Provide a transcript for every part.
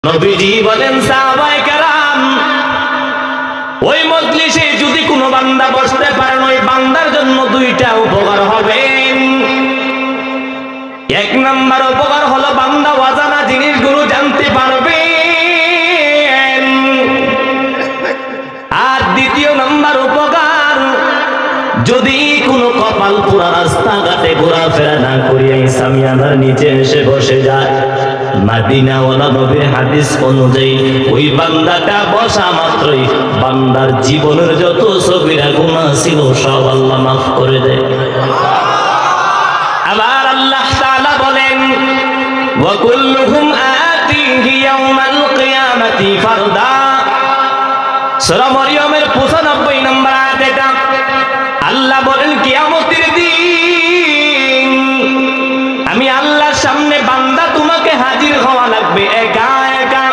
নবীজি বলেন সাহাবায়ে কেরাম, ওই মজলিসে যদি কোনো বান্দা বসতে পারেন ওই বান্দার জন্য দুইটা উপকার হবে। এক নাম্বার উপকার হলো বান্দা অজানা জিনিসগুলো জানতে পারবে, আর দ্বিতীয় নাম্বার উপকার, যদি কোনো কপাল পুরা রাস্তাঘাটে ঘোরাফেরা না করিয়া সামিয়ানার নিচে এসে বসে যায়, মদিনাওয়ালা নবীর হাদিস অনুযায়ী ওই বান্দাটা বসা মাত্রই বান্দার জীবনের যত সগীরা গুনাহ ছিল সব আল্লাহ মাফ করে দেয়। আবার আল্লাহ তাআলা বলেন, ওয়া কুল্লুহুম আতিহি ইয়াওমাল কিয়ামাতি ফারদা। সূরা মরিয়মের 95 নম্বর আয়াত এটা। আল্লাহ বলেন কিয়ামতের দিন আমি আল্লাহর সামনে বান্দা তোমাকে হাজির হওয়া লাগবে একা একা।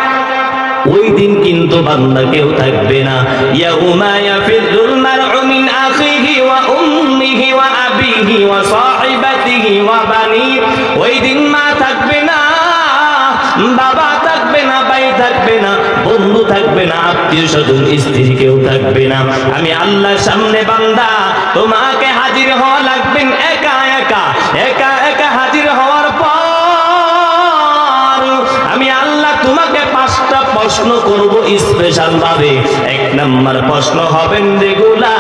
ওই দিন কিন্তু বান্দা কেউ থাকবে না। ইয়াউমা ইয়াফিরুল মারউ মিন আখিহি ওয়া উম্মিহি ওয়া আবিহি ওয়া সাহিবাতিহি ওয়া বানি। ওই দিন মা থাকবে না, বাবা থাকবে না, ভাই থাকবে না, বন্ধু থাকবে না, আত্মীয় স্বজন স্ত্রী কেউ থাকবে না। আমি আল্লাহর সামনে বান্দা তোমাকে হাজির হওয়া লাগবে একা একা। একা একা হাজির হওয়ার পর আমি আল্লাহ তোমাকে 5টা প্রশ্ন করব স্পেশাল ভাবে। এক নাম্বার প্রশ্ন হবেন রে গোলাম,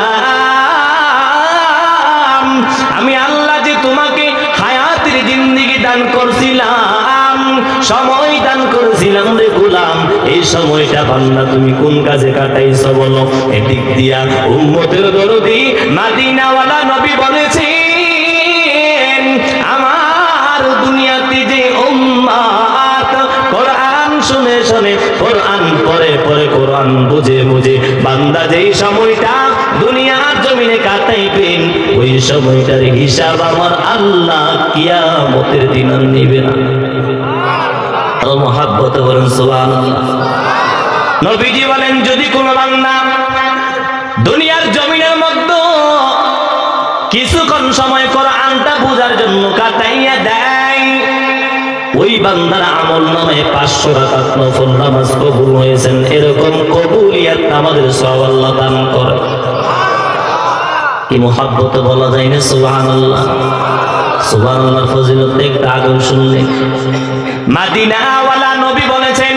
আমি আল্লাহ যে তোমাকে হায়াতের জিন্দেগি দান করছিলাম, সময় দান করেছিলাম রে গোলাম, এই সময়টা বান্দা তুমি কোন কাজে কাটাইছো বলো। এদিক দিয়া উম্মতের দরদি মদিনাওয়ালা নবী বলেছেন, আমার দুনিয়াতে যে উম্মত কোরআন শুনে শুনে, কোরআন পড়ে পড়ে, কোরআন বুঝে বুঝে বান্দা যেই সময়টা দুনিয়ার জমিনে কাটাইবেন ওই সময়টার হিসাব আমার আল্লাহ কিয়ামতের দিন নিবে না। মহাব্বতে বলেন সুবহানাল্লাহ। নবীজি বলেন যদি কোনো বান্দা দুনিয়ার জমিনের মধ্যে কিছুক্ষণ সময় কোরআনটা বোঝার জন্য কাটাইয়া দেয়, ওই বান্দার আমল নামে 500 রাকাত নফল নামাজ কবুল হয়েছেন এরকম কবুলিয়াত আমাদের সব আল্লাহ দান করে। কি মহাব্বতে বলা যায় না সুবহানাল্লাহ। সুবহানাল্লাহর ফজিলত একটা আগে শুনলে। মদিনাওয়ালা নবী বলেছেন,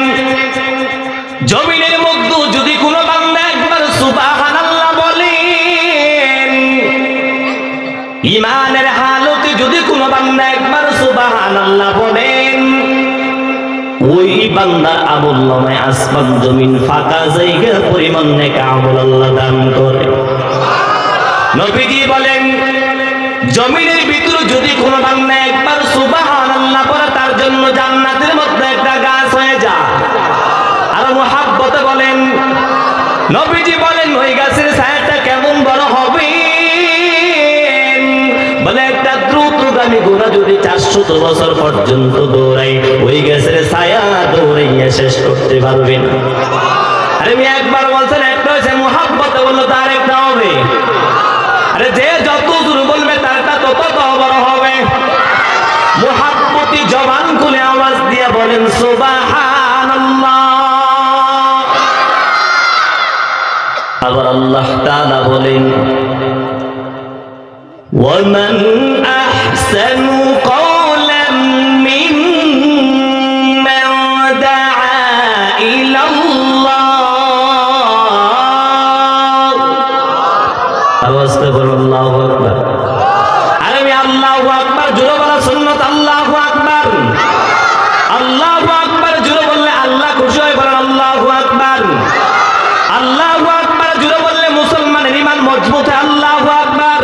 জমিনের মধ্যে যদি কোনো বান্দা একবার সুবহানাল্লাহ বলেন, ঈমানের হালতে যদি কোনো বান্দা একবার সুবহানাল্লাহ বলেন, ওই বান্দার আমল নামায় আসমান জমিন ফাঁকা জায়গা পরিমাণ নেক আমল আল্লাহ দান করে। নবীজি বলেন, জমিনের ভিতরে যদি কোনো বান্দা একবার সুবহানাল্লাহ পড়ে তার জন্য জান্নাতের মধ্যে একটা গাছ হয়ে যায়। আর মুহাব্বতে বলেন, নবীজি বলেন ওই গাছের ছায়াটা কেমন বড় হবে, বলে একটা দ্রুতগামী ঘোড়া যদি 400 বছর পর্যন্ত দৌড়াই ওই গাছের ছায়া দৌড়াইয়া শেষ করতে পারবে না। আরে আমি একবার বলছেন একটা হয়েছে, মুহাব্বতে বললো তার একটা হবে। আরে যে যত দূর বলবে তারটা তত বড় হবে। মুহাব্বতি জবান খুলে আওয়াজ দিয়ে বলেন সুবহানাল্লাহ। আবার আল্লাহ তাআলা বলেন, ওয়ামান আহসানু কওলাম মিম্মান দাআ ইলাল্লাহ। আওয়াজটা বলুন আল্লাহু আকবার। আর আমি আল্লাহু আকবার জোরে বলা সুন্নাত। আল্লাহু আকবার, আল্লাহু আকবার জোরে বললে আল্লাহ খুশি হয়, বলেন আল্লাহু আকবার। আল্লাহু আকবার জোরে বললে মুসলমানের ঈমান মজবুত হয়। আল্লাহু আকবার,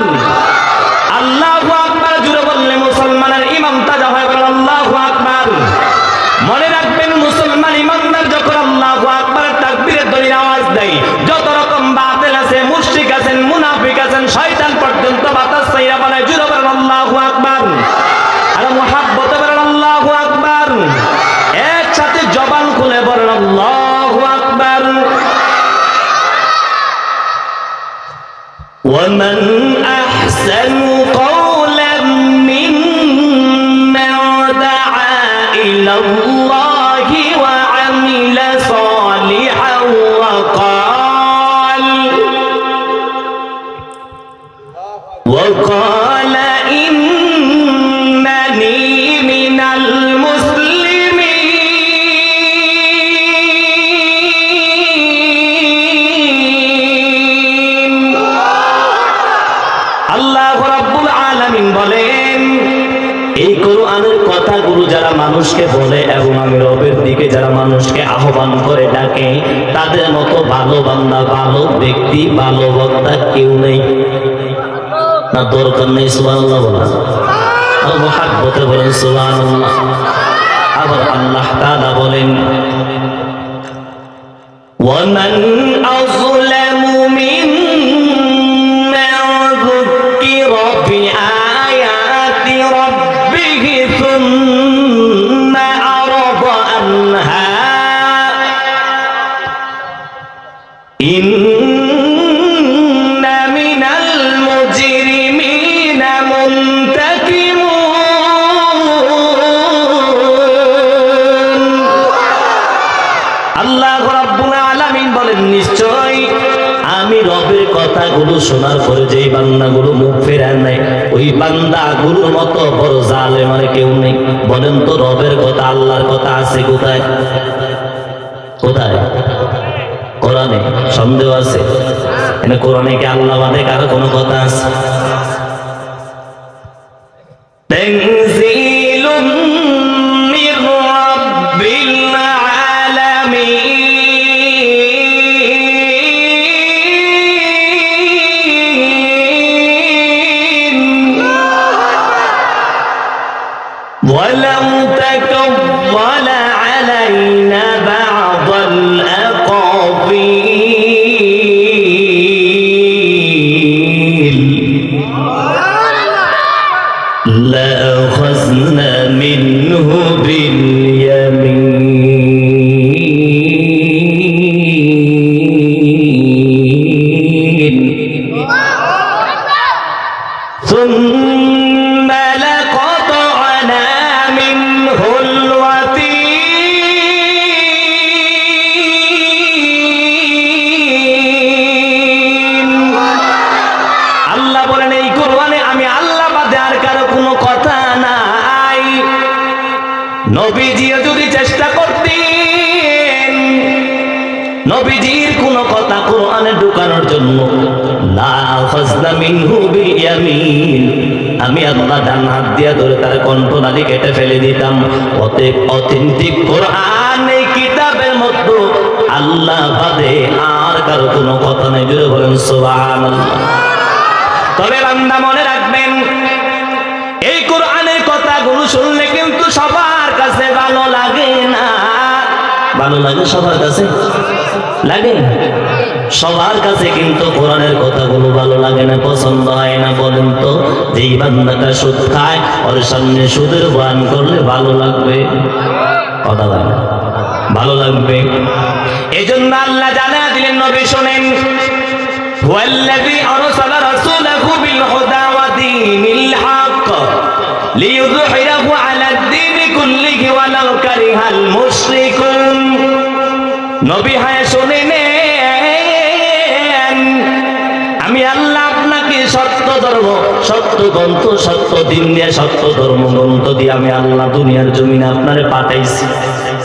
আল্লাহু আকবার জোরে বললে মুসলমানের ঈমান তাজা হয়, বলেন আল্লাহু আকবার। মনে রাখবেন মুসলমান ঈমানদার যখন আল্লাহু আকবার তাকবীরের ধ্বনির আওয়াজ দেয়, যত রকম বাতিল আছে, মুশরিক আছেন, মুনাফিক আছেন, শয়তান পর্যন্ত বাতাস ছাইরা বলে জোরে বলেন আল্লাহু আকবার। আর মুহাব্বতে বলেন আল্লাহু আকবার। একসাথে জবান খুলে বলেন আল্লাহু আকবার। ওয়ামান আহসানু কওলাম মিম্মান দাআ ইলাল্লাহি ওয়া আমিলা যারা মানুষকে বলে এবং আমি রবের দিকে যারা মানুষকে আহ্বান করে ডাকে, তাদের মতো ভালো বান্দা, ভালো ব্যক্তি, ভালো বক্তা কেউ নেই। না দরকার নেই সুবহানাল্লাহ বলা, আর মহাব্বতে বলেন সুবহানাল্লাহ। আবার আল্লাহ তাআলা বলেন ومن أظلم ممن ذكر بآيات ربه ثم أعرض عنها إن من المجرمين منتقمون আল্লাহ রাব্বুল আলামিন বলেন, নিশ্চয় আমি রবের কথাগুলো শোনার পরে যেই বান্দাগুলো মুখ ফেরায় নাই, ওই বান্দাগুলোর মতো বড় জালেম আর কেউ নেই। বলেন তো রবের কথা, আল্লাহর কথা আছে কোথায়? কোথায়? কোরআনে? সন্দেহ আছে? এখানে কোরআনে কি আল্লাহ বাদে কারো কোনো কথা আছে? তানজিলুম মির রাব্বিল ولو تقول علينا بعض الأقاويل لأخذنا منه باليمين ثم لقطعنا منه الوتين আল্লাহ বলেন, এই কোরআনে আমি আল্লাহ বাদে আর কারো কোনো কথা নাই। নবীজি যদি চেষ্টা করতেন নবীজির কোন কথা কোরআনে ঢুকানোর জন্য, লা আখাযনা মিনহু বিল-ইয়ামিন, আমি আল্লাহ ডান হাত দিয়া ধরে তার কণ্ঠনালী কেটে ফেলে দিতাম। অতএব অথেন্টিক কোরআন এই কিতাবের মধ্যে আল্লাহ বাদে আর কারো কোনো কথা নেই। জোরে বলেন সুবহানাল্লাহ। তবে বান্দা মনে রাখবেন, এই কোরআনের কথাগুলো শুনলে কিন্তু সবার কাছে ভালো লাগে না। ভালো লাগে সবার কাছে? লাগে? সবার কাছে কিন্তু কোরআনের কথাগুলো ভালো লাগে না, পছন্দ হয় না। বলেন তো, যেই বান্দাটা সুদ খায় ওর সামনে সুদের বয়ান করলে ভালো লাগবে? কথা বলে ভালো লাগবে? এই জন্য আল্লাহ জানায়া দিলেন, নবী শোনেন, হুয়াল্লাযী আরসালা রাসূলাহু বিল হুদা ওয়া দীনিল হক লিইয়ুযহিরাহু আলাদ দীনি কুল্লিহি ওয়ালাউ কারিহাল মুশরিকুন। নবী হায় শুনে নেন, আমি আল্লাহ আপনাকে সত্য ধর্ম, সত্য গ্রন্থ, সত্য দিন দিয়ে, সত্য ধর্ম গ্রন্থ দিয়ে আমি আল্লাহ দুনিয়ার জমিনে আপনারে পাঠাইছি।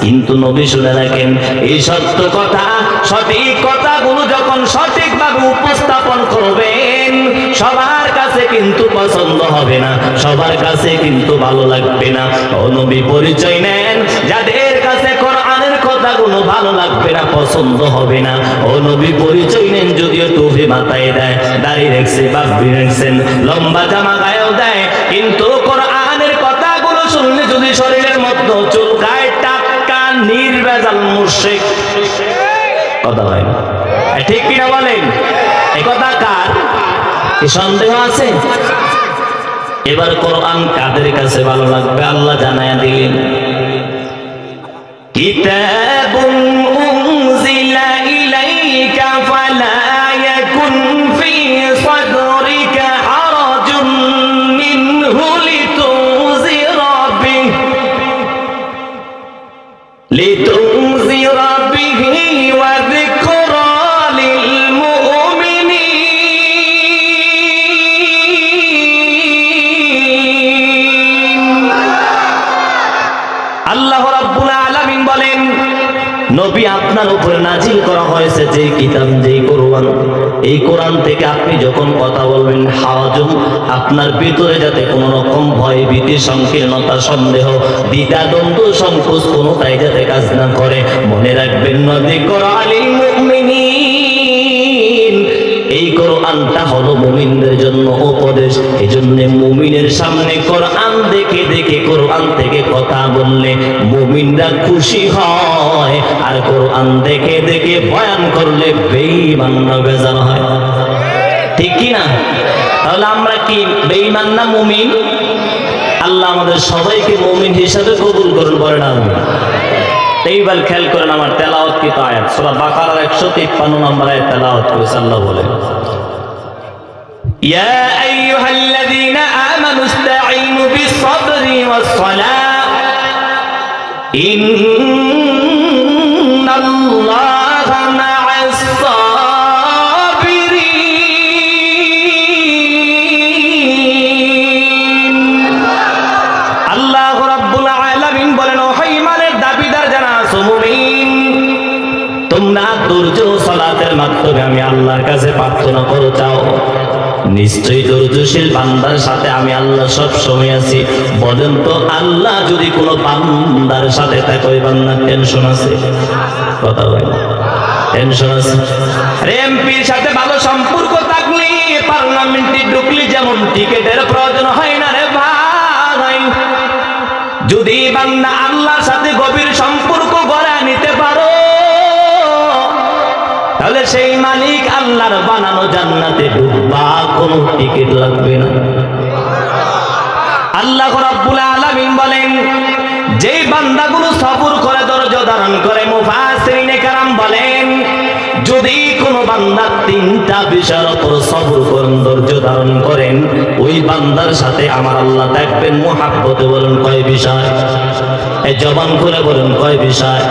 কিন্তু নবী শুনে রাখেন, এই সত্য কথা, সঠিক কথাগুলো যখন সঠিকভাবে উপস্থাপন করবেন, সবার কাছে কিন্তু পছন্দ হবে না, সবার কাছে কিন্তু ভালো লাগবে না। ও নবী পরিচয় নেন, যাদের কাছে কোরআনের কথাগুলো ভালো লাগবে না, পছন্দ হবে না, ও নবী পরিচয় নেন। যদিও টুপি মাথায় দেয়, দাড়ি রেখেছে, বাপি রেখেছেন, লম্বা জামা গায়েও দেয়, কিন্তু কোরআনের কথাগুলো শুনলে যদি শরীরের মধ্যে চুলকায়, টাটকা নির্ভেজাল মুশরিক। কথা হয় না? ঠিক কিনা বলেন? এই কথা কার? কি সন্দেহ আছে? এবার কোরআন কাদের কাছে ভালো লাগবে আল্লাহ জানায়া দিলেন, কিতাবুন উনজিলা ইলাইকা ফালা ইয়াকুন ফি সাদরিকা হারাজুন মিনহু লিতুনজিরা বিহি ওয়া যিকরা লিল মুমিনিন। আল্লাহ রাব্বুল আলামিন বলেন, নবী আপনার উপরে নাজিল করা হয়েছে যে কিতাব, যে কোরআন, এই কোরআন থেকে আপনি যখন কথা বলবেন হাজম আপনার ভিতরে যাতে কোনো রকম ভয় ভীতি সংকীর্ণতা সন্দেহ দ্বিধা দ্বন্দ্ব সংকোচ কোনোটাই যাতে কাজ না করে। মনে রাখবেন নবী কোরআনুল মুমিনিন, এই কোরআনটা হলো মুমিনদের জন্য উপদেশ। এজন্য মুমিনের সামনে কোরআন দেখে দেখে কোরআন থেকে কথা বললে মুমিনরা খুশি হয়, আর কোরআন দেখে দেখে বয়ান করলে বেঈমানরা বেজার হয়। ঠিক কি না? তাহলে আমরা কি বেঈমান না মুমিন? আল্লাহ আমাদের সবাইকে মুমিন হিসাবে কবুল করুন, বলেন আমিন। এইবার খেয়াল করেন আমার তেলাওয়াতকৃত আয়াত সূরা বাকারার 153 নম্বর আয়াত তেলাওয়াত করেছে। আল্লাহ বলেন, ইয়া আইয়ুহাল্লাযীনা আমানু ইসতাঈনু বিস-সাবরি ওয়াস-সালাহ ইন্নাল্লাহা মা'আস-সাবিরিন। আল্লাহ রাব্বুল আলামিন বলেন, ও ঈমানের দাবিদার যারা আছো মুমিন, তোমরা ধৈর্য সালাতের মাধ্যমে আমি আল্লাহর কাছে প্রার্থনা করো চাও। নিশ্চয়ই ধৈর্যশীল বান্দার সাথে আমি আল্লাহ সব সময় আছি। বলেন তো আল্লাহ যদি কোনো বান্দার সাথে থাকে ওই বান্দার টেনশন আছে? কথা বলেন, টেনশন আছে? এমপির সাথে ভালো সম্পর্ক থাকলে পার্লামেন্টে ঢুকলে যেমন টিকেটের প্রয়োজন হয় না রে ভাই, যদি বান্দা আল্লাহর সাথে গভীর সম্পর্ক গড়ে নিতে পারো তাহলে সেই মালিক আল্লাহর বানানো জান্নাতে ঢুকবা, কোনো টিকিট লাগবে না। আল্লাহ রাব্বুল আলামিন বলেন, যেই বান্দাগুলো সবর করে ধৈর্য ধারণ করে, মুফাসসিরিনে কেরাম বলেন যদি কোনো বান্দা তিনটা বিষয়ের উপর সবর করেন, ধৈর্য ধারণ করেন, ওই বান্দার সাথে আমার আল্লাহ থাকবেন মুহাব্বতে। বলেন কয় বিষয়? এই জবান খুলে বলেন কয় বিষয়?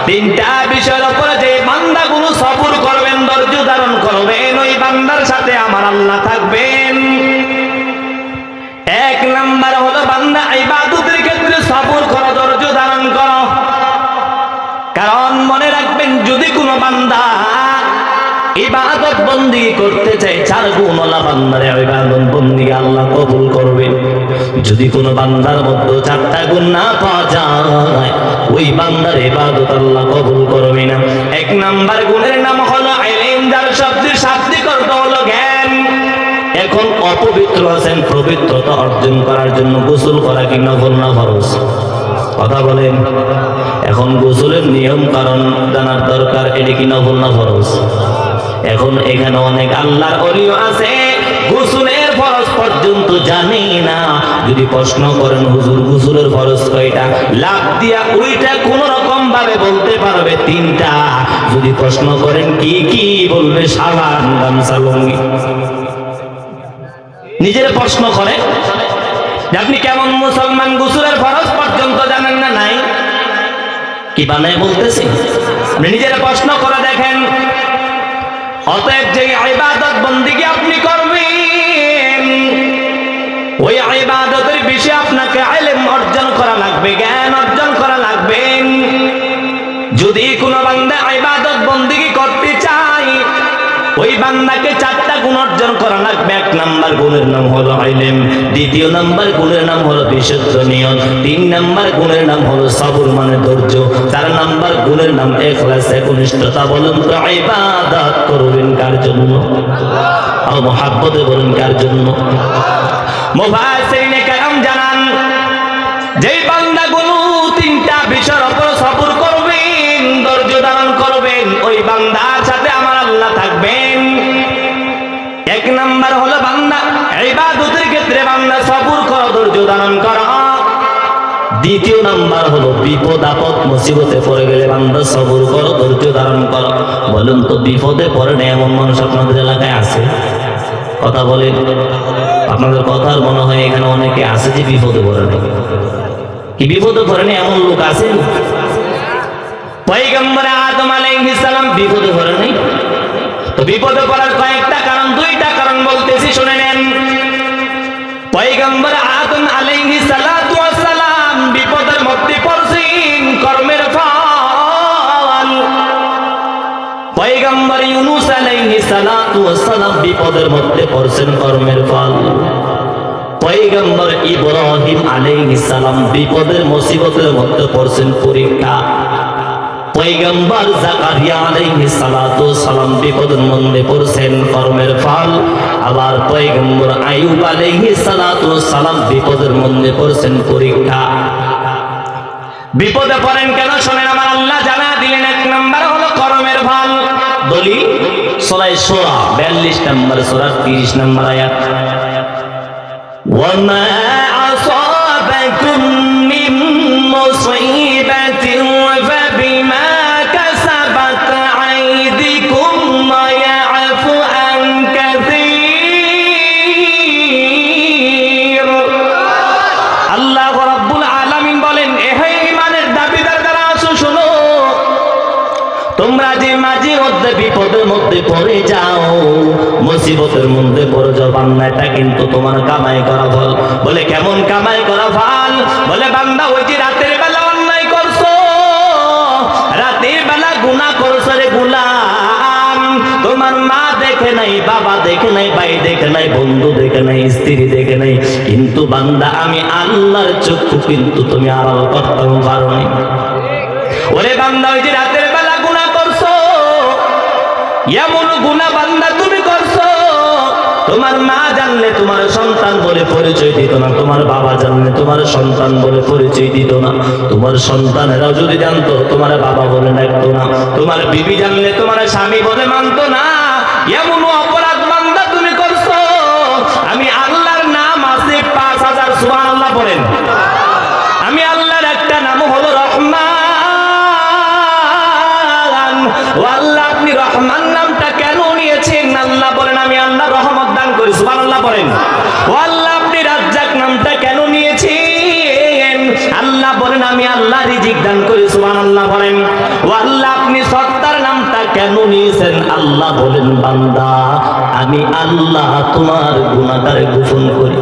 তিনটা বিষয়ের উপরে যে বান্দাগুলো সবর করবেন, ধৈর্য ধারণ করবেন, ওই বান্দার সাথে আমার আল্লাহ থাকবেন। এক নাম্বার হলো বান্দা ইবাদতের ক্ষেত্রে সবর করো, ধৈর্য ধারণ করো। কারণ মনে রাখবেন যদি কোনো বান্দা ইবাদত বন্দেগী করতে চায়, চার গুণওয়ালা বান্দারে ইবাদত বন্দেগী আল্লাহ কবুল করবেন। যদি কোনো বান্দার মধ্যে চারটা গুণ না পাওয়া যায়, ওই বান্দার ইবাদত আল্লাহ কবুল করবে না। এক নাম্বার গুণের নাম হলো ইলম, যার শব্দের শাব্দিক অর্থ হলো জ্ঞান। এখন অপবিত্র আছেন, পবিত্রতা অর্জন করার জন্য গোসল করা কি নফল না ফরজ? কথা বলেন। এখন গোসলের নিয়ম কারণ জানার দরকার, এটা কি নফল না ফরজ? এখন এখানে অনেক আল্লাহর ওলিও আছে গোসলের ফরজ পর্যন্ত জানে না। যদি প্রশ্ন করেন হুজুর গোসলের ফরজ কয়টা, লাভ দিয়া ওইটা কোন রকম ভাবে বলতে পারবে তিনটা। যদি প্রশ্ন করেন কি কি বলবে সাবান, গামছা, লুঙ্গি। নিজের প্রশ্ন করে যে আপনি কেমন মুসলমান, গোসলের ফরজ পর্যন্ত জানেন না? নাই, কি বানায় বলতেছি? আপনি নিজের প্রশ্ন করে দেখেন। অতএব যে ইবাদত বন্দেগী আপনি করবেন, ওই ইবাদতের বিষয়ে আপনাকে ইলম অর্জন করা লাগবে, জ্ঞান অর্জন করা লাগবে। যদি কোনো বান্দা ইবাদত বন্দেগী করতে চায়, ওই বান্দাকে চারটা গুণ অর্জন করা লাগবে। এক নাম্বার গুণের নাম হলো ইলম, দ্বিতীয় নাম্বার গুণের নাম হলো বিশুদ্ধ নিয়ত, তিন নাম্বার গুণের নাম হলো সবর মানে ধৈর্য, চার নাম্বার গুণের নাম ইখলাস, একনিষ্ঠতা। বলুন তো ইবাদত করবেন কার জন্য? আর মুহাব্বতে বলুন কার জন্য? মুফাসসিরিনে কেরাম জানান যেই বান্দাগুলো তিনটা বিষয়ের উপর সবর করবেন, ধৈর্য ধারণ করবেন, ওই বান্দার সাথে আমার আল্লাহ থাকবেন। এক নাম্বার হলো বান্দা ইবাদতের ক্ষেত্রে বান্দা সবর করো, ধৈর্য ধারণ করো। দ্বিতীয় নাম্বার হলো বিপদ আপদ মুসিবতে পড়ে গেলে বান্দা সবর করো, ধৈর্য ধারণ করো। বলুন তো বিপদে পড়ে না এমন মানুষ আপনাদের এলাকায় আছে? কথা বলেন। আপনাদের কথার মনে হয় এখানে অনেকে আছে যে বিপদে পড়ে না। কি বিপদে পড়ে না এমন লোক আছে? পয়গম্বর আদম আলাইহিস সালাম বিপদে পড়ে নাই? তো বিপদে পড়ার কয়েকটা কারণ, দুইটা কারণ বলতেছি, শুনে নেন। পয়গম্বর আদম আলাইহিস সালাতু ওয়াস সালাম বিপদের মধ্যে পড়ছেন, কর্মের ফল পয়গম্বর ইউনূস আলাইহিস সালাতু ওয়াস সালাম বিপদের মধ্যে পড়ছেন কর্মের ফল। পয়গম্বর ইব্রাহিম আলাইহিস সালাম বিপদের মুসিবতের মধ্যে পড়ছেন পরীক্ষা। পয়গম্বর জাকারিয়া আলাইহিস সালাতু ওয়াস সালাম বিপদের মধ্যে পড়ছেন কর্মের ফল। আবার পয়গম্বর আইয়ুব আলাইহিস সালাতু ওয়াস সালাম বিপদের মধ্যে পড়ছেন পরীক্ষা। বিপদে পড়েন কেন শুনেন, আমার আল্লাহ জানা দিলেন। এক নাম্বার হলো কর্মের ফল। দলিল সূরা শূরা 42 নম্বর সূরা 30 নম্বর আয়াত, ওয়ামা আসাবাকুম মিন মুসিবাতিন ফাবিমা কাসাবাত আইদিকুম ওয়া ইয়াফু আন কাসীর। আল্লাহ রাব্বুল আলামিন বলেন, হে ঈমানের দাবিদার যারা আছো শোনো, তোমরা যে মাঝে মধ্যে বিপদের মধ্যে পড়ে যাও, মুসিবতের মধ্যে পড়ে যাও, বান্দাটা কিন্তু তোমার কামাই করা ফল। বলে কেমন কামাই করা ফল? বলে বান্দা ওই যে রাতের বেলা অন্যায় করছো, রাতের বেলা গুনাহ করছো রে গোলাম, তোমার মা দেখে নাই, বাবা দেখে নাই, ভাই দেখে নাই, বন্ধু দেখে নাই, স্ত্রী দেখে নাই, কিন্তু বান্দা আমি আল্লাহর চক্ষু কিন্তু তুমি আড়াল করতে পারো নাই। ওরে বান্দা ওই যে রাতের বেলা গুনাহ করছো, এমন গুনাহ বান্দা তুমি করছো, তোমার মা জানলে তোমার সন্তান বলে পরিচয় দিত না, তোমার বাবা জানলে তোমার সন্তান বলে পরিচয় দিত না, তোমার সন্তানেরাও যদি জানতো তোমার বাবা বলে ডাকতো না, তোমার বিবি জানলে তোমার স্বামী বলে মানতো না। এমন অপরাধ বান্দা তুমি করছো, আমি আল্লাহর নাম আছে 5000, সুবহানাল্লাহ বলেন। আমি আল্লাহর একটা নাম হলো রহমান। ও আল্লাহ, আপনি রহমান নামটা কেন নিয়েছেন? আল্লাহ বলেন, আমি আল্লাহ রহমত দান করি, সুবহানাল্লাহ বলেন। ও আল্লাহ, আপনি রাজ্জাক নামটা কেন নিয়েছেন? আল্লাহ বলেন, আমি আল্লাহ রিজিক দান করি, সুবহানাল্লাহ বলেন। ও আল্লাহ, আপনি সত্তার নামটা কেন নিয়েছেন? আল্লাহ বলেন, বান্দা আমি আল্লাহ তোমার গুনাহগার গোপন করি।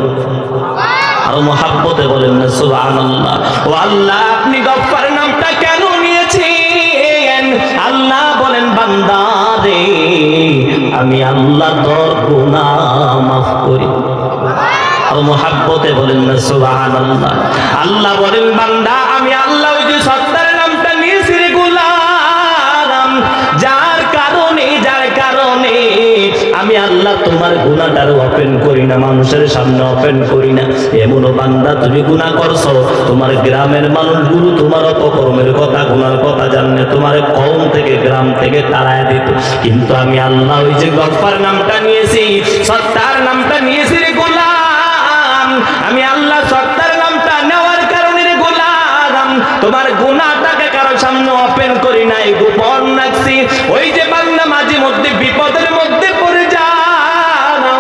আর মুহাব্বতে বলেন না সুবহানাল্লাহ। ও আল্লাহ, আপনি গফফার নামটা কেন নিয়েছেন? আল্লাহ বলেন, বান্দা রে আমি আল্লাহ তোর গুনাহ মাফ করি। আর মুহাব্বতে বলেন না সুবহানাল্লাহ। আল্লাহ বলেন, বান্দা আমি আল্লাহ ওই যে সত্তার নামটা নিয়েছি রে গোলাম, যার কারণে আমি আল্লাহ তোমার গুনাহটার ওপেন করি না, মানুষের সামনে ওপেন করি না। এমনও বান্দা তুমি গুনাহ করছো, তোমার গ্রামের মানুষগুলো তোমার অপকর্মের কথা, গুনার কথা জানলে তোমার কওম থেকে, গ্রাম থেকে তাড়ায় দিত, কিন্তু আমি আল্লাহ ওই যে গফফার নামটা নিয়েছি, সত্তার নামটা নিয়েছি রে গোলাম, আমি আল্লাহ সত্তার নামটা নেওয়ার কারণে রে গোলাম তোমার গুনাহটাকে কারো সামনে ওপেন করি নাই, গোপন রাখছি। ওই যে বান্দা মাঝে মধ্যে বিপদের মধ্যে পড়ে যাও,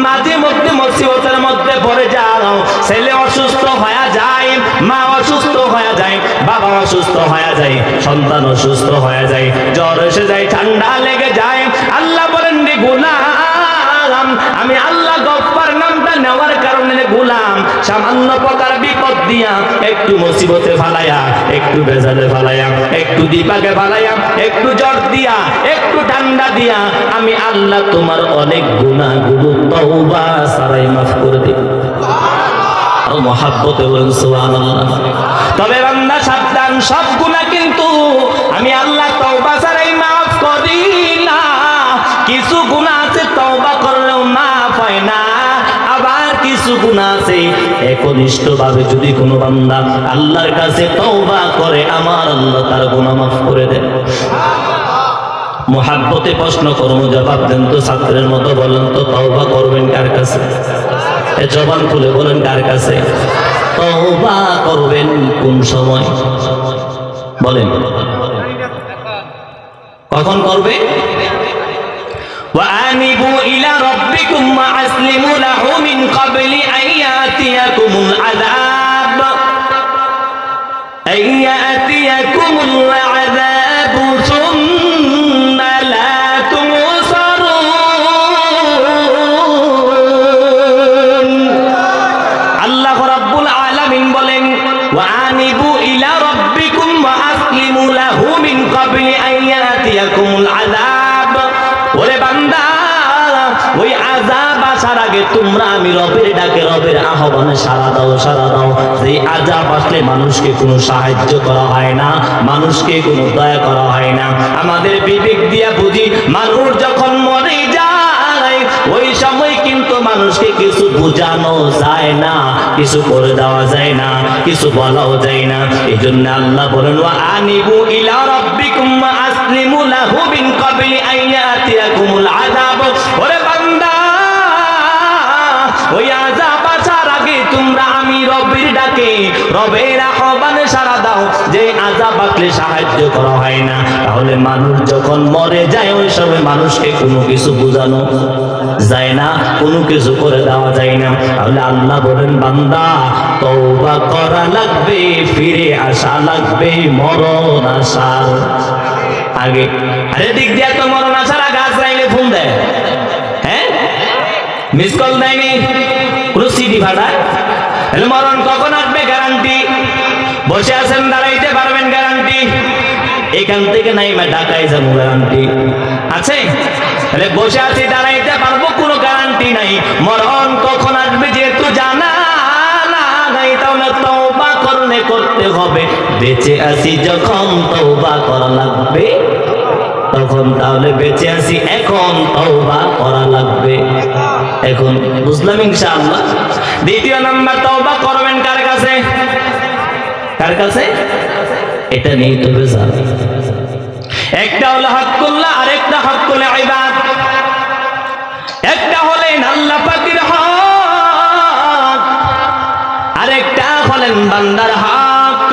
মাঝে মধ্যে মুসিবতের মধ্যে পড়ে যাও, ছেলে অসুস্থ হয়ে যায়, মা অসুস্থ হয়ে যায়, বাবা অসুস্থ হয়ে যায়, সন্তান অসুস্থ হয়ে যায়, জ্বর এসে যায়, ঠান্ডা লেগে যায়। আল্লাহ বলেন রে গোলাম, আমি আল্লাহ গফফার নামটা নেওয়ার কারণে গোলাম সামান্য প্রকার বিপদ দিয়া, একটু মুসিবতে ফালাইয়া, একটু বেজালে ফালাইয়া, একটু দিপাকে ফালাইয়া, একটু জ্বর দিয়া, একটু ঠান্ডা দিয়া, আমি আল্লাহ তোমার অনেক গুনাহগুলো তওবা ছাড়াই মাফ করে দিই। আর মুহাব্বতে বলেন সুবহানাল্লাহ। তবে বান্দা সাবধান, সব গুনাহ কিন্তু আমি আল্লাহ তওবা ছাড়াই মাফ করি না। কিছু গুনাহ আছে তওবা করলেও মাফ হয় না, আবার কিছু গুনাহ আছে একনিষ্ঠভাবে যদি কোনো বান্দা আল্লাহর কাছে তওবা করে, আমার আল্লাহ তার গুনাহ মাফ করে দেন। মুহাব্বতে প্রশ্ন করব, জবাব দেন তো ছাত্রের মতো, বলেন তো তওবা করবেন কার কাছে? জবান খুলে বলেন কার কাছে? তওবা করবেন কোন সময় বলেন? কখন করবে? وَأَنِيبُوا إِلَى رَبِّكُمْ وَأَسْلِمُوا لَهُ مِنْ قَبْلِ أَنْ يَأْتِيَكُمُ الْعَذَابُ ثُمَّ لَا تُنصَرُونَ। আল্লাহ রাব্বুল আলামিন বলেন, وَأَنِيبُوا إِلَى رَبِّكُمْ وَأَسْلِمُوا لَهُ مِنْ قَبْلِ أَنْ يَأْتِيَكُمُ الْعَذَابُ তোমরা আমি রবের ডাকে রবের আহ্বানে সাড়া দাও সাড়া দাও। যে আযাব আসলে মানুষকে কোনো সাহায্য করা হয় না, মানুষকে কোনো দয়া করা হয় না। আমাদের বিবেক দিয়া বুঝি মানুষ যখন মরে যায় ওই সময় কিন্তু মানুষকে কিছু বোঝানো যায় না, কিছু করে দেওয়া যায় না, কিছু বলাও যায় না। এই জন্য আল্লাহ বলেন ওয়া আনিবু ইলা রাব্বিকুম ওয়া আসলিমু লাহু মিন ক্বাবলি আন ইয়াতিয়াকুমুল আযাব। ওরে বান্দা, ওই আযাব আসার আগে তোমরা আমি রবের ডাকে রবের আহ্বানে সাড়া দাও। যে আযাব আসলে সাহায্য করা হয় না, তাহলে মানুষ যখন মরে যায় ওই সময় মানুষকে কোনো কিছু বোঝানো যায় না, কোনো কিছু করে দেওয়া যায় না। তাহলে আল্লাহ বলেন বান্দা তওবা করা লাগবে, ফিরে আসা লাগবে মরণ আসার আগে। আরে দিক দিয়া তো মরণ আসার আগে আজরাইলে ফোন দেয়, হ্যাঁ মিস কল দেয়নি, কোনো সিটি ভাড়ায়। মরণ কখন আসবে গ্যারান্টি? বসে আছেন দাঁড়াইতে পারবেন গ্যারান্টি? এখান থেকে নাই ঢাকায় যাবো গ্যারান্টি আছে? তাহলে বসে আছি দাঁড়াইতে পারবো কোনো গ্যারান্টি নাই। মরণ কখন আসবে যেহেতু জানা নাই, তাহলে তওবা করলে করতে হবে। বেঁচে আছি যখন তওবা করা লাগবে তখন, তাহলে বেঁচে আছি এখন তওবা করা লাগবে এখন। বুঝলাম ইনশাআল্লাহ। দ্বিতীয় নাম্বার, তওবা করবেন কার কাছে? কার কাছে? এটা নেই তো বেজার। একটা হলো হকুল্লাহ, আরেকটা হকুল ইবাদ। একটা হলেন আল্লাহ পাকের হক, আরেকটা হলেন বান্দার হক।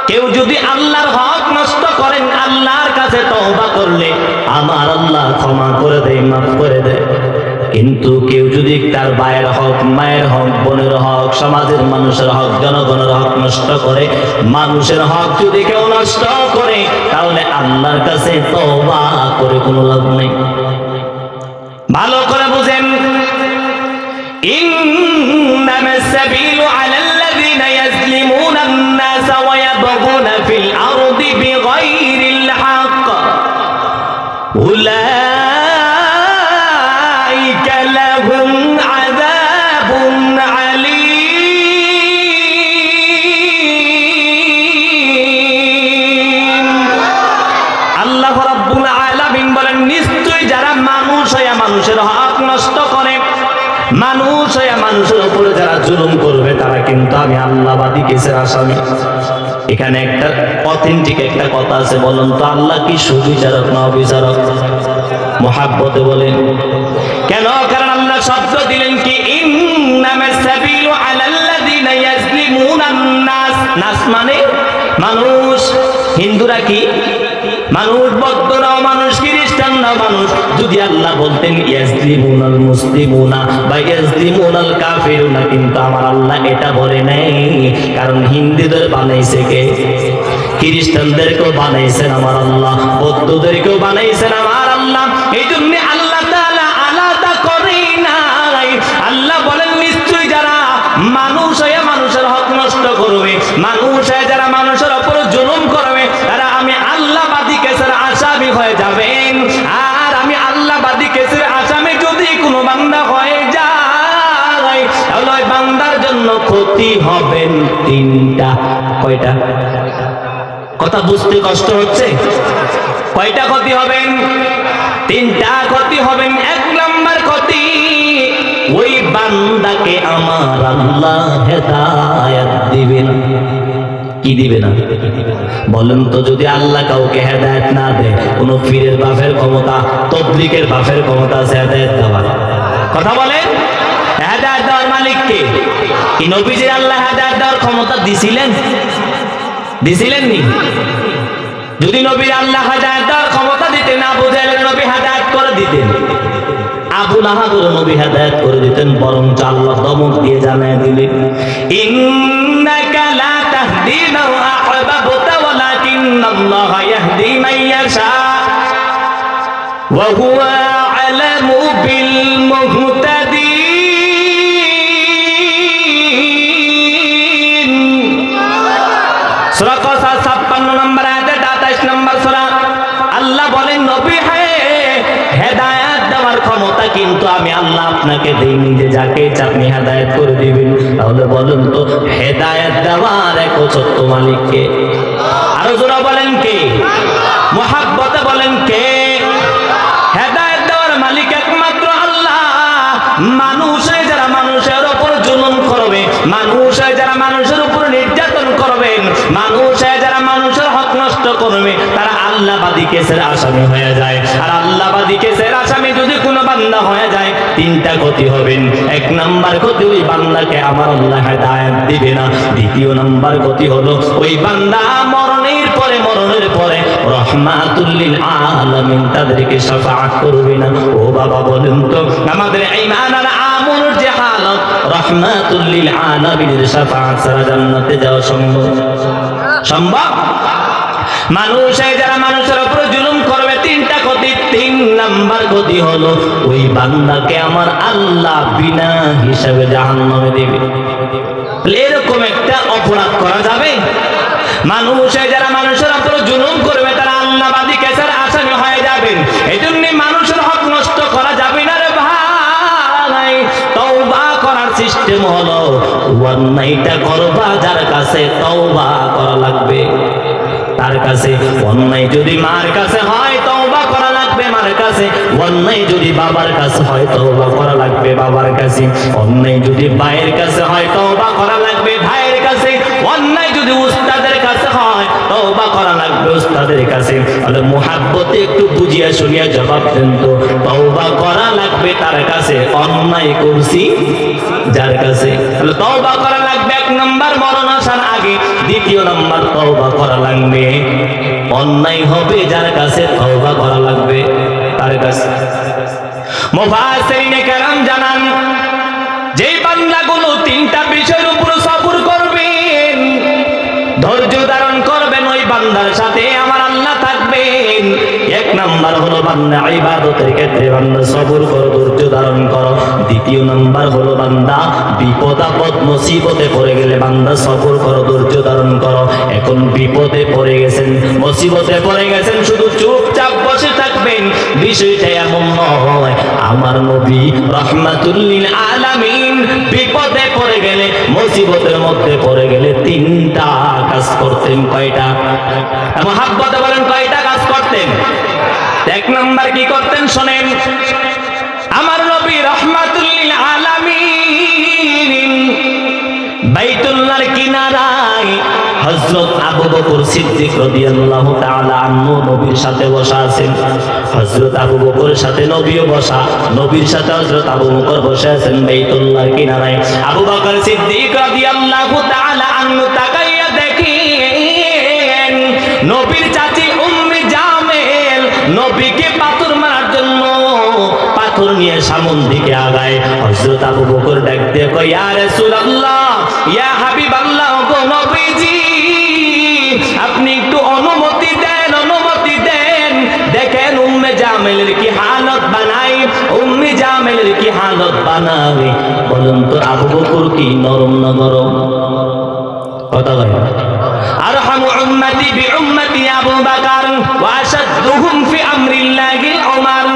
কেউ যদি আল্লাহর হক নষ্ট করেন, আল্লাহর কাছে তওবা করলে আমার আল্লাহ ক্ষমা করে দেয়, মাফ করে দেয়। কিন্তু কেউ যদি তার ভাইয়ের হক, মায়ের হক, বোনের হক, সমাজের মানুষের হক, জনগণের হক নষ্ট করে, মানুষের হক যদি কেউ নষ্ট করে, তাহলে আল্লাহর কাছে তওবা করে কোনো লাভ নেই। ভালো করে বুঝেন, ইন্নামাস সাবিলু আলাল্লাযিনা ইয়াজলিমুনান নাস ওয়া ইয়াবগুনা ফিল আরদি বিগাইরিল হক উলাইকা লাহুম আযাবুন আলীম। আল্লাহ রাব্বুল আলামিন বলেন, নিশ্চয়ই যারা মানুষ হয়ে মানুষের হক নষ্ট করে, মানুষ হয়ে মানুষের উপরে যারা জুলুম করবে, তারা কিন্তু আমি আল্লাহবাদী কেসের আসামি। এখানে একটা অথেন্টিক একটা কথা আছে, বলুন তো আল্লাহ কি সুবিচারক না অবিচারক? মুহাব্বতে বলেন কেন? কারণ আল্লাহ শব্দ দিলেন কি, ইন্নামাস সাবিলু আলাল্লাযিনা ইয়াজলিমুনান নাস। নাস মানে মানুষ। হিন্দুরা কি মানুষ, বৌদ্ধরাও মানুষ, খ্রিস্টানরাও মানুষ। যদি আল্লাহ বলতেন ইয়াজলিমুনাল মুসলিমুনা বা ইয়াজলিমুনাল কাফিরুনা, কিন্তু আমার আল্লাহ এটা বলে নাই। কারণ হিন্দুদের বানাইছে কে? খ্রিস্টানদেরকেও বানাইছেন আমার আল্লাহ, বৌদ্ধদেরকেও বানাইছেন আমার আল্লাহ। এই জন্য আল্লাহ তাআলা আলাদা করে নাই। আল্লাহ বলেন, নিশ্চয়ই যারা মানুষ হয়ে মানুষের হক নষ্ট করবে, মানুষ হয়ে যারা মানুষের উপর জুলুম করবে, তারা আমি আল্লাহবাদী কেসের আসামি হয়ে যাবেন। আর আমি আল্লাহবাদী কেসের আসামি যদি কোনো বান্দা হয়ে যায়, তাহলে ওই বান্দার জন্য ক্ষতি হবেন তিনটা। কয়টা? কথা বুঝতে কষ্ট হচ্ছে? কয়টা ক্ষতি হবেন? তিনটা ক্ষতি হবেন। এক নাম্বার ক্ষতি, ওই বান্দাকে আমার আল্লাহ হেদায়েত দিবেন। কি দিবে না? বলেন তো, যদি আল্লাহ কাউকে হেদায়েত না দেয়, কোন পীরের বাপের ক্ষমতা, তবলিগের বাপের ক্ষমতা আছে হেদায়েত দেওয়ার? কথা বলেন। হেদায়েত দেওয়ার মালিক কে? কি নবীজি আল্লাহ হেদায়েত দেওয়ার ক্ষমতা দিছিলেন? দিছিলেন নি? যদি নবী আল্লাহ হেদায়েত দেওয়ার ক্ষমতা দিতেন, আবু জাহেলের নবী হেদায়েত করে দিতেন, আবু লাহাবের নবী হেদায়েত করে দিতেন। বরং আল্লাহ দমক দিয়ে জানায় দিলেন, ইন্নাকা লা তাহদি মান আহবাবতা ওয়ালাকিন্নাল্লাহা ইয়াহদি মান ইয়াশা ওয়া হুয়া আ'লামু বিল মুহতাদিন। সূরা কসাস 56 নম্বর আয়াতে 28 নম্বর সূরা। আল্লাহ বলেন, নবী হেদায়েত দেওয়ার ক্ষমতা কিন্তু আমি আল্লাহ আপনাকে দেইনি যে যাকে ইচ্ছা আপনি হেদায়েত করে দিবেন। তাহলে বলুন তো হেদায়েত দেওয়ার একচ্ছত্র মালিককে? আরো জোরে বলেন কে? মুহাব্বতে বলেন কে? হেদায়েত দেওয়ার মালিক একমাত্র আল্লাহ। মানুষে যারা মানুষের উপর জুলুম করবে, মানুষে যারা মানুষের উপর নির্যাতন করবেন, মানুষে যারা মানুষের হক নষ্ট করবে, তারা আল্লাহবাদী কেসের আসামি হয়ে যায়। আর আল্লাহবাদী কেসের আসামি যদি কোনো বান্দা হয়ে যায়, তিনটা ক্ষতি হবেন। এক নাম্বার ক্ষতি, ওই বান্দাকে আমার আল্লাহ হেদায়েত দিবে না। দ্বিতীয় নাম্বার ক্ষতি হলো ওই বান্দা মরণের পরে রহমাতুল লিল আলামিন তাদেরকে শাফাআত করবে না। ও বাবা বলেন তো আমাদের ঈমান আর আমলের যে হালত, রহমাতুল লিল আলামিনের শাফাআত ছাড়া জান্নাতে যাওয়া সম্ভব? সম্ভব? মানুষে যারা মানুষের উপর জুলুম করবে, তিনটা ক্ষতি। তিন নাম্বার ক্ষতি হলো ওই বান্দাকে আমার আল্লাহ বিনা হিসাবে জাহান্নামে দিবে। এরকম একটা অপরাধ করা যাবে? মানুষে যারা মানুষের উপর জুলুম করবে, তারা আল্লাহবাদী কেসের আসামি হয়ে যাবেন। এই জন্য মানুষের হক নষ্ট করা যাবে না রে ভাই। তওবা করার সিস্টেম হলো অন্যায়টা করবা যার কাছে, তওবা করা লাগবে তার কাছে। অন্যায় যদি মার কাছে হয়, তওবা করা লাগবে মার কাছে। অন্যায় যদি বাবার কাছে হয়, তওবা করা লাগবে বাবার কাছে। অন্যায় যদি ভাইয়ের কাছে হয়, তওবা করা লাগবে ভাইয়ের কাছে। অন্যায় যদি উস্তাদের কাছে হয়, তওবা করা লাগবে উস্তাদের কাছে। তাহলে মুহাব্বতে একটু বুঝিয়া শুনিয়া জবাব দেন তো, তওবা করা লাগবে তার কাছে, অন্যায় করছি যার কাছে। তাহলে তওবা করা লাগবে এক নাম্বার মরণ আসার আগে। দ্বিতীয় নাম্বার তওবা করা লাগবে অন্যায় হবে যার কাছে, তওবা করা লাগবে তার কাছে। মুফাসসিরিনে কেরাম জানান, যেই বান্দাগুলো তিনটা বিষয়ের উপর সবর করবেন, ধৈর্য ধারণ করবেন, ওই বান্দার সাথে আমার আল্লাহ থাকবেন। এক নাম্বার হলো বান্দা ইবাদতের ক্ষেত্রে বান্দা সবর করো, ধৈর্য ধারণ করো। দ্বিতীয় নাম্বার হলো বান্দা বিপদ আপদ মুসিবতে পড়ে গেলে বান্দা সবর করো, ধৈর্য ধারণ করো। এখন বিপদে পড়ে গেছেন, মুসিবতে পড়ে গেছেন, শুধু চুপচাপ বসে থাকবেন, বিষয়টা এমন নয়। আমার নবী রাহমাতুল লিল আলামিন বিপদে পড়ে গেলে, মুসিবতের মধ্যে পড়ে গেলে তিনটা কাজ করতেন। কয়টা? মুহাব্বতে বলেন কয়টা কাজ করতেন? এক নাম্বার কি করতেন শোনেন। আমার নবী রাহমাতুল লিল আলামিন বাইতুল্লাহর কিনারায় হযরত আবু বকর সিদ্দিক রাদিয়াল্লাহু তাআলা আনহু নবীর সাথে বসা আছেন। হযরত আবু বকরের সাথে নবীও বসা, নবীর সাথে হযরত আবু বকর বসে আছেন বাইতুল্লাহর কিনারায়। আবু বকর সিদ্দিক রাদিয়াল্লাহু তাআলা আনহু তাকাইয়া দেখেন নবীর চাচি উম্মে জামেল নবীকে পাথর মারার জন্য পাথর নিয়ে সামন দিকে আগায়। হযরত আবু বকর ডাক দিয়ে কয়, ইয়া রাসূলুল্লাহ, ইয়া হাবিবাল্লাহ, গো নবীজি, আপনি একটু অনুমতি দেন, অনুমতি দেন। দেখেন উম্মে জামেলের কি হালত বানাই, উম্মে জামেলের কি হালত বানাই। বলুন তো আবু বকর কি নরম না গরম? কথা বলেন। আরহামু উম্মতি বিউম্মতি আবু বকর ওয়া আশাদ্দুহুম ফি আমরিল্লাহি উমর।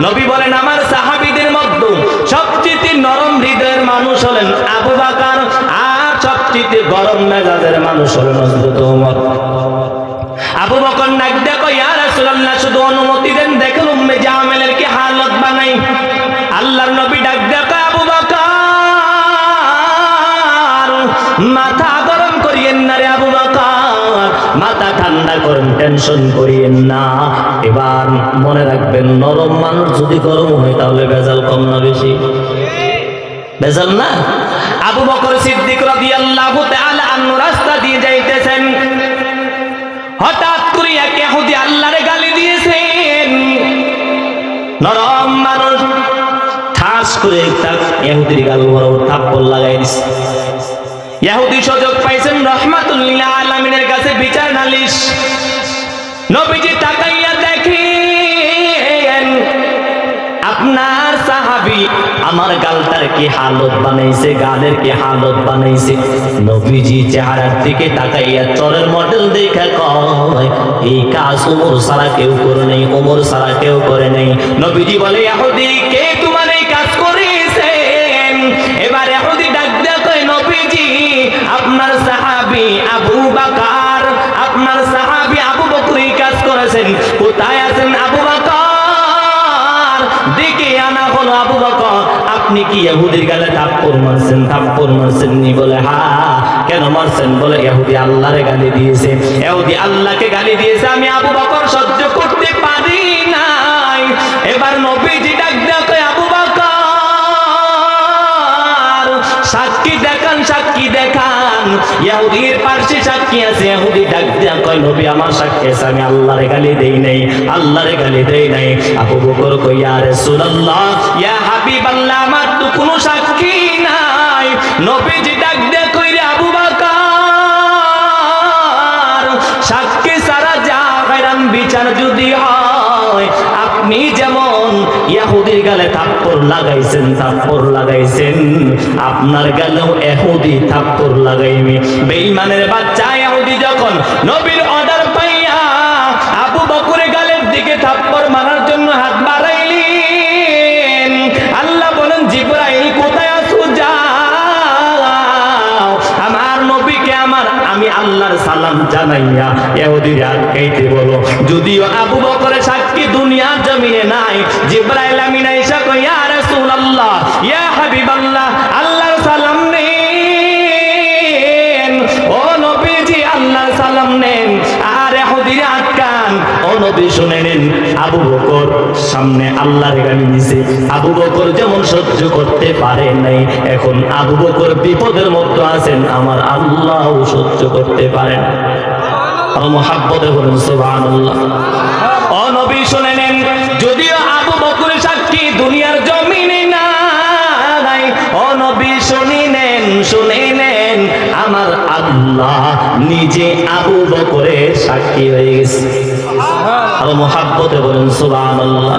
নবী বলেন আমার সাহাবীদের মধ্যে সবচেয়ে নরম হৃদয়ের মানুষ হলেন আবু বকর, আর সবচেয়ে গরম মেজাজের মানুষ হলেন হযরত ওমর। আবু বকর ডাক দিয়ে কয়, ইয়া রাসূলুল্লাহ, শুধু অনুমতি দেন, দেখেন উম্মে জামেলের কি হালত বানাই। আল্লাহর নবী ডাক দিয়ে কয়, আবু বকর, মাথা গরম করিয়েন না রে আবু বকর, মাথা ঠান্ডা করেন, টেনশন করিয়েন না। এবার মনে রাখবেন, নরম মানুষ যদি গরম হয় তাহলে ভেজাল কম না বেশি? ভেজাল না? আবু বকর সিদ্দিক রাদিয়াল্লাহু তাআলা আনহু রাস্তা দিয়ে যাইতেছেন, হঠাৎ করে এক ইহুদি আল্লাহরে গালি দিয়েছেন। নরম মানুষ ঠাস করে একটা ইহুদির গাল বড় থাপ্পড় লাগাই দিছে। ইহুদি সুযোগ পাইছেন রাহমাতুল লিল আলামিনের কাছে বিচার নালিশ। নবীজি তাকাইয়া দেখেন আপনার সাহাবী আমার গালটার কি হালত বানাইছে, গালের কি হালত বানাইছে। নবীজি চেহারার দিকে তাকাইয়া চরের মডেল দেখা কয়, এই কাজ ওমর ছাড়া কেউ করে নাই, ওমর ছাড়া কেউ করে নাই। নবীজি বলে, ইহুদি, কে তোমার কোথায় আছেন আবু বকর? ডেকে আনা হলো। আবু বকর, আপনি কি ইহুদির গালে থাপ্পড় মারছেন? থাপ্পড় মারছেন নি? বলে হ্যাঁ। কেন মারছেন? বলে ইহুদি আল্লাহরে গালি দিয়েছে, ইহুদি আল্লাহকে গালি দিয়েছে, আমি আবু বকর সহ্য করতে পারি নাই। এবার নবীজি ডাক দেয়া কয়, আবু বকর সাক্ষী দেখান, সাক্ষী দেখান। ইহুদির পাশে সাক্ষী আছে। ইহুদি ডাক দেয়া কয়, নবী আমার সাক্ষী আছে, আমি আল্লাহরে গালি দেই নাই, আল্লাহরে গালি দেই নাই। আবু বকর কয়, ইয়া রাসূলুল্লাহ, ইয়া হাবিবাল্লাহ, আমার তো কোনো সাক্ষী নাই। নবীজি ডাক দেয়া কই, রে আবু বকর, সাক্ষী ছাড়া যা হারাম বিচার যদি হয়, আপনি যেমন ইহুদির গালে থাপ্পড় লাগাইছেন, থাপ্পড় লাগাইছেন, আপনার গালেও ইহুদি থাপ্পড় লাগাইবে। বেঈমানের বাচ্চা ইহুদি যখন নবীর অর্ডার পাইয়া আবু বকরের গালের দিকে থাপ্পড় মারার জন্য হাত বাড়াইলেন, আল্লাহ বলেন, জিবরাইল কোথায় আছো? যাও আমার নবীকে আমি আল্লাহর সালাম জানাইয়া ইহুদির আটকাইতে বলো। যদিও আবু বকরের সাক্ষী দুনিয়ার জমিনে নাই, জিবরাইল আমিন আয়েশা কই, ইয়া রাসূলুল্লাহ, ইয়া হাবিবাল্লাহ, আল্লাহর সালাম নেন, ও নবীজি আল্লাহর সালাম নেন, আর ইহুদির আটকান। ও নবী শুনে নেন, আবু বকর সামনে আল্লাহর গালি দিছে। আবু বকর যেমন সহ্য করতে পারে নাই, এখন আবু বকর বিপদের মধ্যে আছেন, আমার আল্লাহও সহ্য করতে পারেন। আর মুহাব্বতে বলেন সুবহানাল্লাহ। ও নবী শুনে নেন, যদিও আবু বকরের সাক্ষী দুনিয়ার জমিনে নাই, ও নবী শুনে নেন, শুনে নেন, আমার আল্লাহ নিজে আবু বকরের সাক্ষী হয়ে গেছে। আর মুহাব্বতে বলেন সুবহানাল্লাহ।